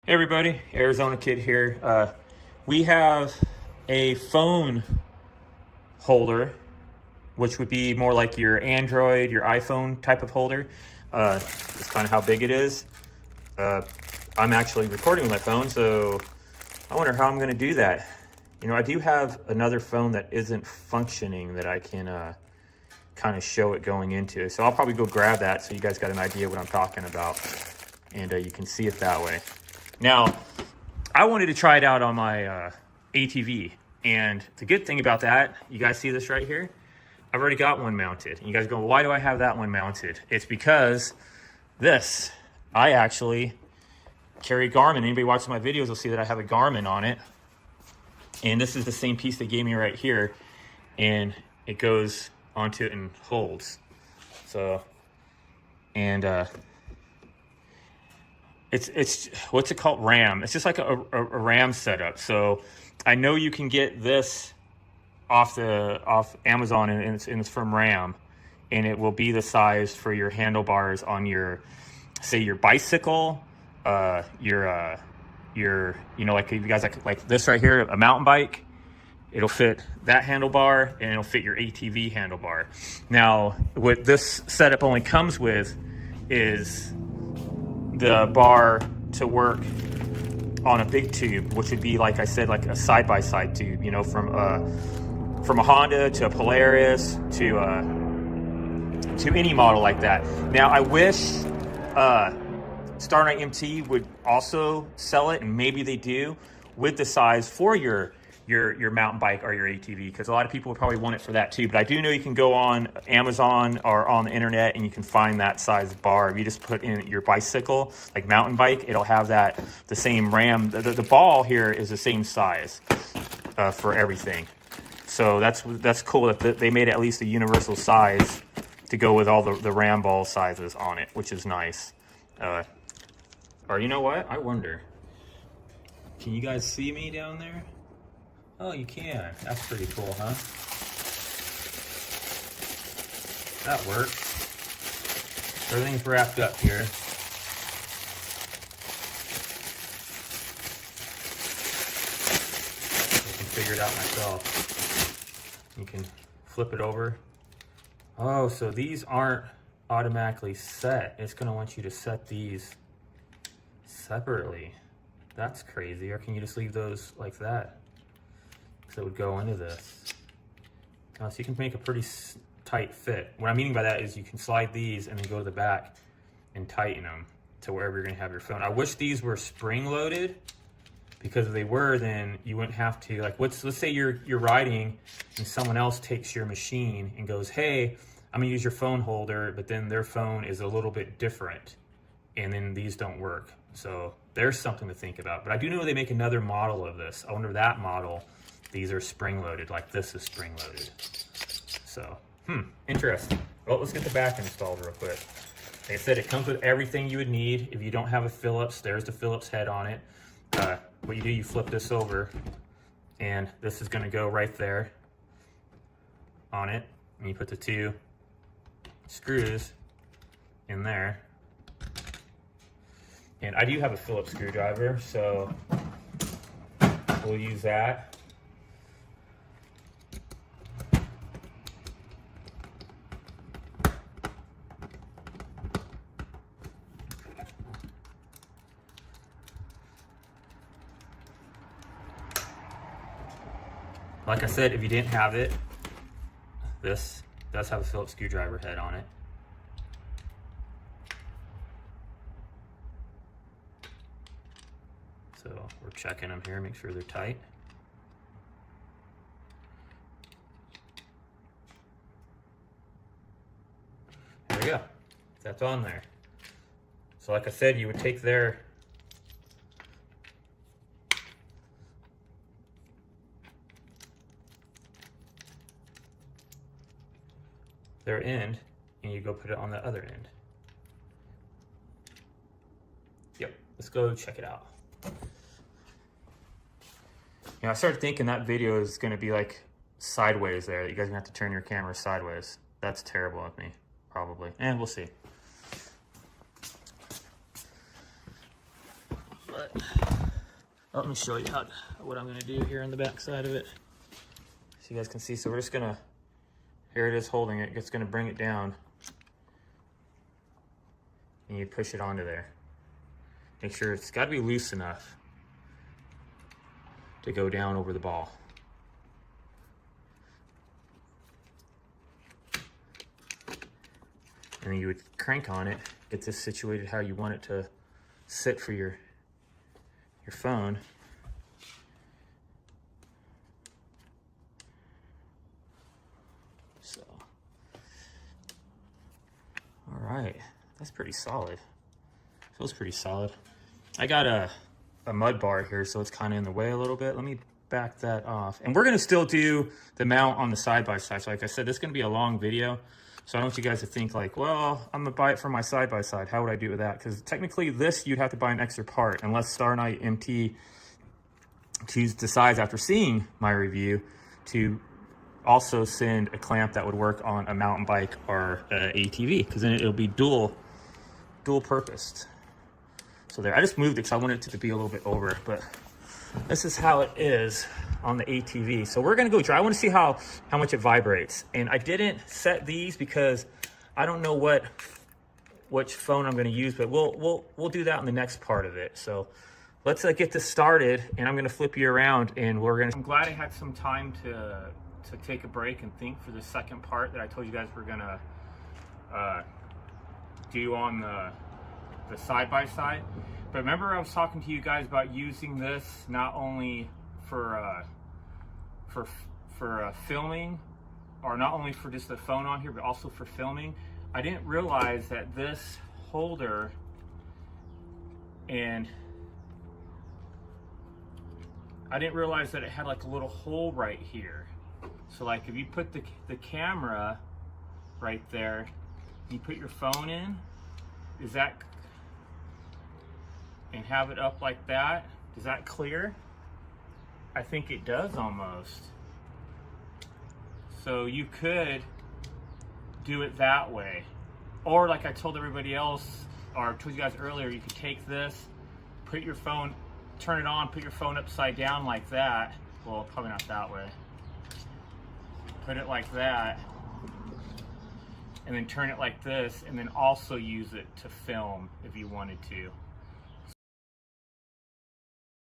Hey everybody, Arizona Kid here. We have a phone holder, which would be more like your Android, your iPhone type of holder. It's kind of how big it is. I'm actually recording with my phone, so I wonder how I'm going to do that. You know, I do have another phone that isn't functioning that I can kind of show it going into. So I'll probably go grab that so you guys got an idea what I'm talking about, and you can see it that way. Now, I wanted to try it out on my ATV, and the good thing about that, you guys see this right here? I've already got one mounted. And you guys go, well, why do I have that one mounted? It's because this, I actually carry Garmin. Anybody watching my videos will see that I have a Garmin on it. And this is the same piece they gave me right here. And it goes onto it and holds. So, and it's what's it called? RAM. It's just like a RAM setup. So I know you can get this off Amazon, and it's from RAM, and it will be the size for your handlebars on your, say, your bicycle, your you know, like you guys like this right here, a mountain bike. It'll fit that handlebar, and it'll fit your ATV handlebar. Now, what this setup only comes with is the bar to work on a big tube, which would be, like I said, like a side-by-side tube, you know, from a Honda to a Polaris to any model like that. Now, I wish StarknightMT would also sell it, and maybe they do, with the size for your mountain bike or your ATV, because a lot of people would probably want it for that too. But I do know you can go on Amazon or on the internet and you can find that size bar. If you just put in your bicycle, like mountain bike, it'll have that, the same RAM. The ball here is the same size for everything. So that's cool that they made at least a universal size to go with all the RAM ball sizes on it, which is nice. Or you know what? I wonder, can you guys see me down there? Oh, you can. That's pretty cool, huh? That works. Everything's wrapped up here. I can figure it out myself. You can flip it over. Oh, so these aren't automatically set. It's going to want you to set these separately. That's crazy. Or can you just leave those like that? So it would go into this. So you can make a pretty tight fit. What I'm meaning by that is you can slide these and then go to the back and tighten them to wherever you're gonna have your phone. I wish these were spring loaded, because if they were, then you wouldn't have to, like, let's say you're riding and someone else takes your machine and goes, hey, I'm gonna use your phone holder, but then their phone is a little bit different, and then these don't work. So there's something to think about. But I do know they make another model of this. I wonder if that model, these are spring-loaded, like this is spring-loaded. So, interesting. Well, let's get the back installed real quick. Like I said, it comes with everything you would need. If you don't have a Phillips, there's the Phillips head on it. What you do, you flip this over, and this is gonna go right there on it. And you put the two screws in there. And I do have a Phillips screwdriver, so we'll use that. Like I said, if you didn't have it, this does have a Phillips screwdriver head on it. So we're checking them here, make sure they're tight. There we go. That's on there. So like I said, you would take their end, and you go put it on the other end. Yep, let's go check it out. You know, I started thinking that video is gonna be like sideways there. You guys are gonna have to turn your camera sideways. That's terrible of me, probably. And we'll see. But let me show you what I'm gonna do here on the back side of it, so you guys can see. So we're just gonna, here it is holding it. It's gonna bring it down, and you push it onto there. Make sure it's got to be loose enough to go down over the ball. And then you would crank on it, get this situated how you want it to sit for your phone. So, all right, that's pretty solid. Feels pretty solid. I got a mud bar here, so it's kind of in the way a little bit. Let me back that off. And we're gonna still do the mount on the side-by-side. So like I said, this is gonna be a long video. So I don't want you guys to think like, well, I'm gonna buy it for my side-by-side. How would I do with that? Because technically this, you'd have to buy an extra part unless StarknightMT decides after seeing my review to also send a clamp that would work on a mountain bike or ATV, because then it'll be dual purposed. So there, I just moved it because I wanted it to be a little bit over, but this is how it is on the ATV. So we're gonna go try. I want to see how much it vibrates. And I didn't set these because I don't know which phone I'm gonna use, but we'll do that in the next part of it. So let's get this started, and I'm gonna flip you around, and I'm glad I had some time to take a break and think for the second part that I told you guys we're gonna do on the side-by-side. But remember, I was talking to you guys about using this not only for filming, or not only for just the phone on here, but also for filming. I didn't realize that this holder, and I didn't realize that it had like a little hole right here. So like if you put the camera right there, you put your phone in, and have it up like that, does that clear? I think it does almost. So you could do it that way. Or like I told everybody else, or told you guys earlier, you could take this, put your phone, turn it on, put your phone upside down like that. Well, probably not that way. Put it like that, and then turn it like this, and then also use it to film if you wanted to.